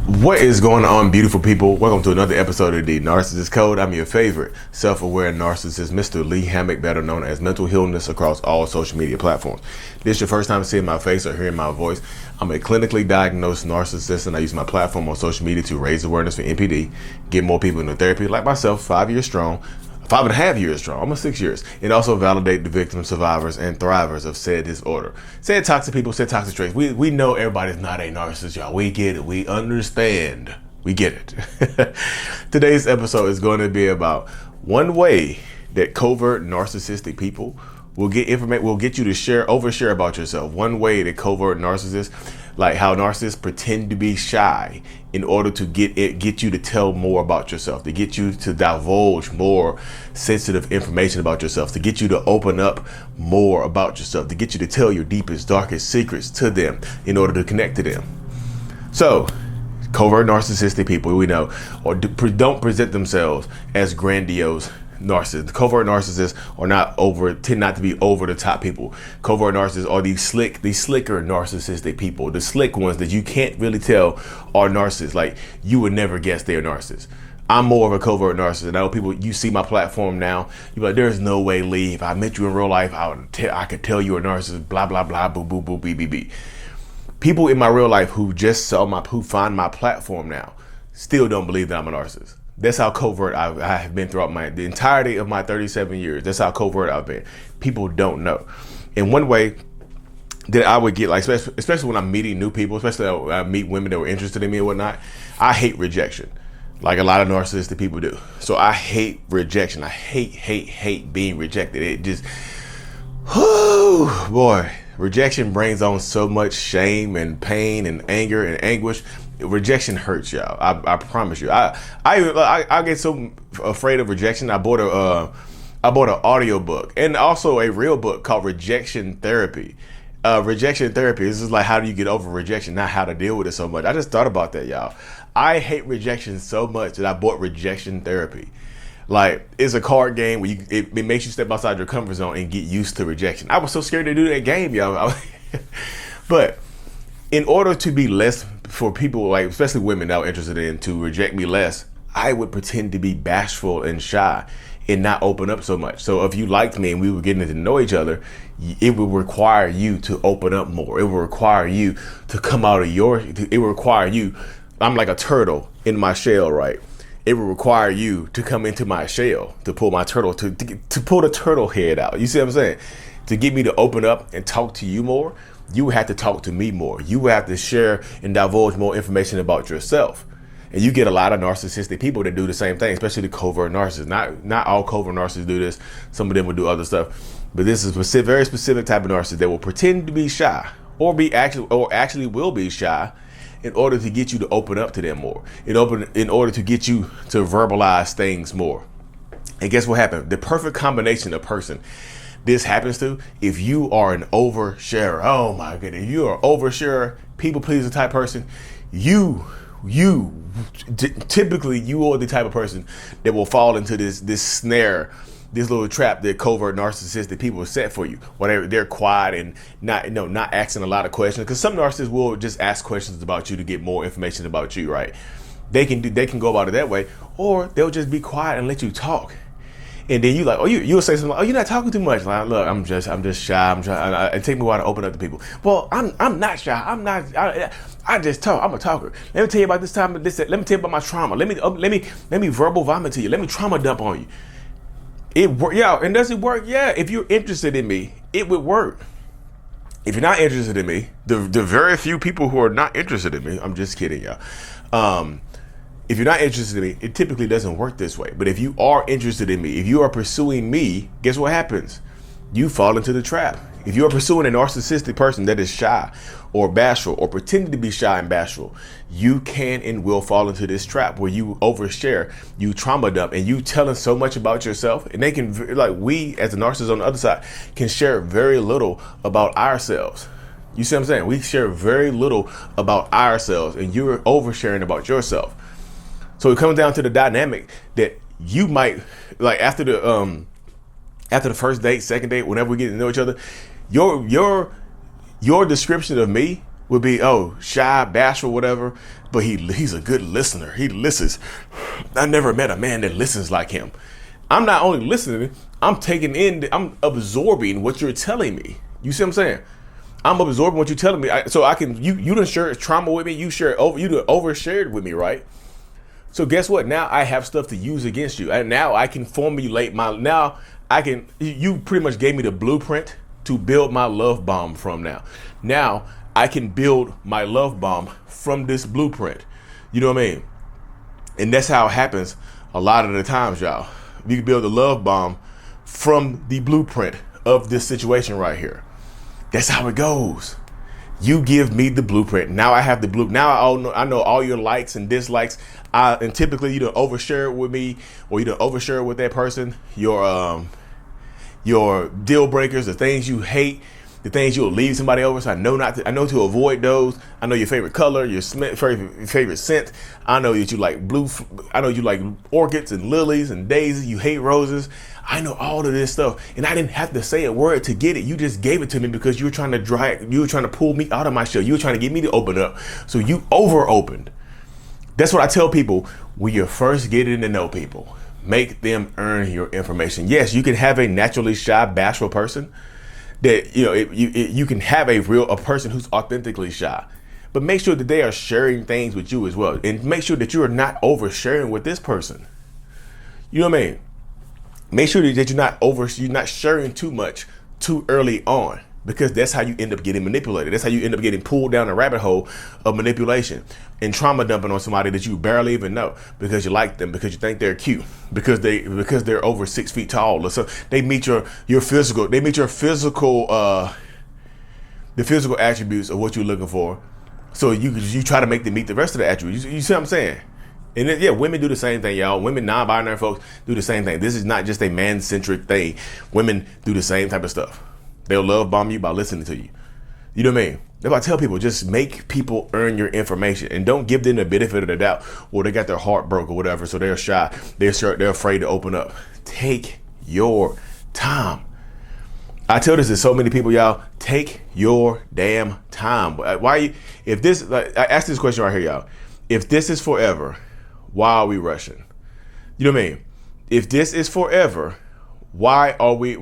What is going on, beautiful people? Welcome to another episode of the Narcissists Code. I'm your favorite self-aware narcissist, Mr. Lee Hammock, better known as Mental Healness across all social media platforms. If this is your first time seeing my face or hearing my voice, I'm a clinically diagnosed narcissist, and I use my platform on social media to raise awareness for NPD, get more people into therapy like myself, 5 years strong, 5.5 years strong, almost 6 years, and also validate the victims, survivors, and thrivers of said disorder. Said toxic people, said toxic traits. We know everybody's not a narcissist, y'all. We get it. We understand. We get it. Today's episode is going to be about one way that covert narcissistic people will get information, will get you to overshare about yourself. One way that covert narcissists, like how narcissists pretend to be shy in order to get you to tell more about yourself, to get you to divulge more sensitive information about yourself, to get you to open up more about yourself, to get you to tell your deepest, darkest secrets to them in order to connect to them. So, covert narcissistic people, we know, or don't present themselves as grandiose narcissists. Covert narcissists tend not to be over the top people. Covert narcissists are these slicker narcissistic people, the slick ones that you can't really tell are narcissists. Like, you would never guess they're narcissists. I'm more of a covert narcissist. I know people, you see my platform now, you're like, there's no way, Lee, if I met you in real life, I could tell you're a narcissist, blah, blah, blah, boo, boo, boo, beep, beep, beep. People in my real life who find my platform now still don't believe that I'm a narcissist. That's how covert I have been throughout the entirety of my 37 years. That's how covert I've been. People don't know. And one way that I would get, like, especially when I'm meeting new people, especially when I meet women that were interested in me and whatnot, I hate rejection, like a lot of narcissistic people do. So I hate rejection. I hate being rejected. It just, whoo, boy, rejection brings on so much shame and pain and anger and anguish. Rejection hurts, y'all. I promise you. I get so afraid of rejection. I bought an audio book and also a real book called Rejection Therapy. Rejection therapy. This is like, how do you get over rejection, not how to deal with it so much. I just thought about that, y'all. I hate rejection so much that I bought Rejection Therapy. Like, it's a card game where it makes you step outside your comfort zone and get used to rejection. I was so scared to do that game, y'all. But in order to be less, for people, like especially women that were interested in, to reject me less, I would pretend to be bashful and shy and not open up so much. So if you liked me and we were getting to know each other, it would require you to open up more. It would require you to come out of it would require you, I'm like a turtle in my shell, right? It would require you to come into my shell, to pull my turtle, to pull the turtle head out. You see what I'm saying? To get me to open up and talk to you more, you have to talk to me more. You have to share and divulge more information about yourself. And you get a lot of narcissistic people that do the same thing, especially the covert narcissists. Not all covert narcissists do this. Some of them will do other stuff. But this is a very specific type of narcissist that will pretend to be shy or actually will be shy in order to get you to open up to them more, in order to get you to verbalize things more. And guess what happened? The perfect combination of person this happens to, if you are an oversharer, oh my goodness, if you are an oversharer, people pleaser type person, typically you are the type of person that will fall into this snare, this little trap that covert narcissistic people set for you. Whatever, they're quiet and not asking a lot of questions, because some narcissists will just ask questions about you to get more information about you, right? They can go about it that way, or they'll just be quiet and let you talk. And then you'll say something like, oh, you're not talking too much. Like, look, I'm just shy. I'm trying. It takes me a while to open up to people. Well, I'm not shy. I just talk. I'm a talker. Let me tell you about this time. Let me tell you about my trauma. Let me verbal vomit to you. Let me trauma dump on you. And does it work? Yeah. If you're interested in me, it would work. If you're not interested in me, the very few people who are not interested in me, I'm just kidding, y'all. If you're not interested in me, it typically doesn't work this way. But if you are interested in me, if you are pursuing me, guess what happens? You fall into the trap. If you are pursuing a narcissistic person that is shy or bashful or pretending to be shy and bashful, you can and will fall into this trap where you overshare, you trauma dump, and you telling so much about yourself. And they can, like, we as a narcissist on the other side can share very little about ourselves. You see what I'm saying? We share very little about ourselves, and you're oversharing about yourself. So it comes down to the dynamic that you might, like, after the first date, second date, whenever we get to know each other, your description of me would be, oh, shy, bashful, whatever, but he's a good listener. He listens. I never met a man that listens like him. I'm not only listening, I'm absorbing what you're telling me. You see what I'm saying? I'm absorbing what you're telling me. You done shared trauma with me. You done overshared with me, right? So guess what? Now I have stuff to use against you. And now I can formulate you pretty much gave me the blueprint to build my love bomb from now. Now I can build my love bomb from this blueprint. You know what I mean? And that's how it happens a lot of the times, y'all. You can build a love bomb from the blueprint of this situation right here. That's how it goes. You give me the blueprint. Now I have the blueprint. Now I know all your likes and dislikes. And typically you don't overshare it with me, or you don't overshare it with that person. Your deal breakers, the things you hate, the things you'll leave somebody over. So I know to avoid those. I know your favorite color, your favorite scent. I know that you like I know you like orchids and lilies and daisies. You hate roses. I know all of this stuff, and I didn't have to say a word to get it. You just gave it to me because you were trying to pull me out of my shell. You were trying to get me to open up. So you over-opened. That's what I tell people when you're first getting to know people. Make them earn your information. Yes, you can have a naturally shy, bashful person. That you can have a person who's authentically shy, but make sure that they are sharing things with you as well, and make sure that you are not oversharing with this person. You know what I mean? Make sure that you're not sharing too much too early on, because that's how you end up getting manipulated. That's how you end up getting pulled down a rabbit hole of manipulation and trauma dumping on somebody that you barely even know, because you like them, because you think they're cute, because they're over 6 feet tall, or so they meet your physical, the physical attributes of what you're looking for. So you try to make them meet the rest of the attributes. You see what I'm saying? And then, women do the same thing, y'all. Women, non-binary folks do the same thing. This is not just a man-centric thing. Women do the same type of stuff. They'll love bomb you by listening to you. You know what I mean? If I tell people, just make people earn your information, and don't give them the benefit of the doubt. Well, they got their heart broke or whatever, so they're shy. They're afraid to open up. Take your time. I tell this to so many people, y'all. Take your damn time. I ask this question right here, y'all. If this is forever, why are we rushing? You know what I mean? If this is forever, why are we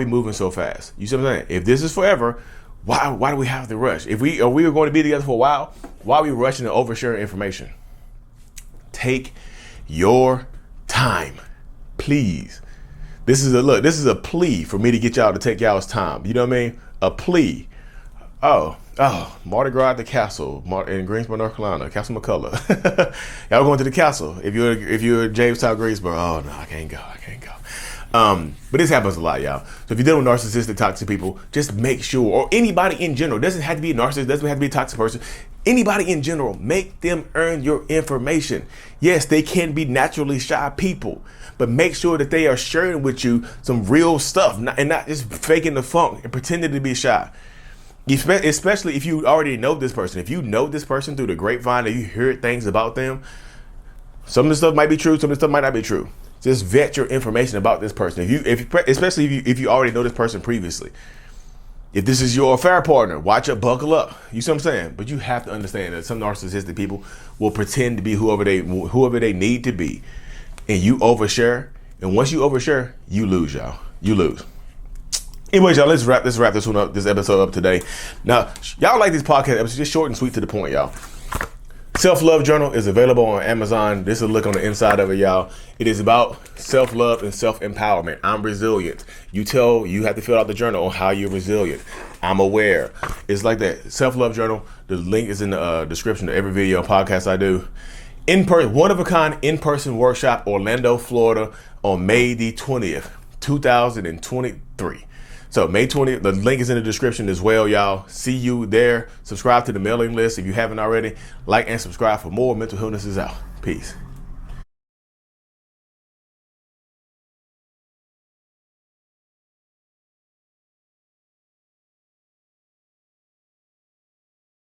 moving so fast? You see what I'm saying? If this is forever, why do we have to rush? If we are going to be together for a while, why are we rushing to overshare information? Take your time, please. This is a plea for me to get y'all to take y'all's time. You know what I mean? A plea. Oh, Mardi Gras at the castle in Greensboro, North Carolina, Castle McCullough. Y'all going to the castle. If you're Jamestown, Greensboro, oh no, I can't go. But this happens a lot, y'all. So if you're dealing with narcissistic, toxic people, just make sure, or anybody in general, doesn't have to be a narcissist, doesn't have to be a toxic person. Anybody in general, make them earn your information. Yes, they can be naturally shy people, but make sure that they are sharing with you some real stuff, and not just faking the funk and pretending to be shy. Especially if you already know this person. If you know this person through the grapevine, and you hear things about them, some of the stuff might be true, some of the stuff might not be true. Just vet your information about this person. Especially if you already know this person previously. If this is your affair partner, watch it, buckle up. You see what I'm saying? But you have to understand that some narcissistic people will pretend to be whoever they need to be, and you overshare. And once you overshare, you lose, y'all. You lose. Anyways, y'all, let's wrap this episode up today. Now, y'all like these podcast episodes, just short and sweet to the point, y'all. Self-Love Journal is available on Amazon. This is a look on the inside of it, y'all. It is about self-love and self-empowerment. I'm resilient. You have to fill out the journal on how you're resilient. I'm aware. It's like that. Self-Love Journal. The link is in the description of every video and podcast I do. One-of-a-kind in-person workshop, Orlando, Florida, on May the 20th, 2023. So May 20th, the link is in the description as well, y'all. See you there. Subscribe to the mailing list if you haven't already. Like and subscribe for more. Mental Illness is out. Peace.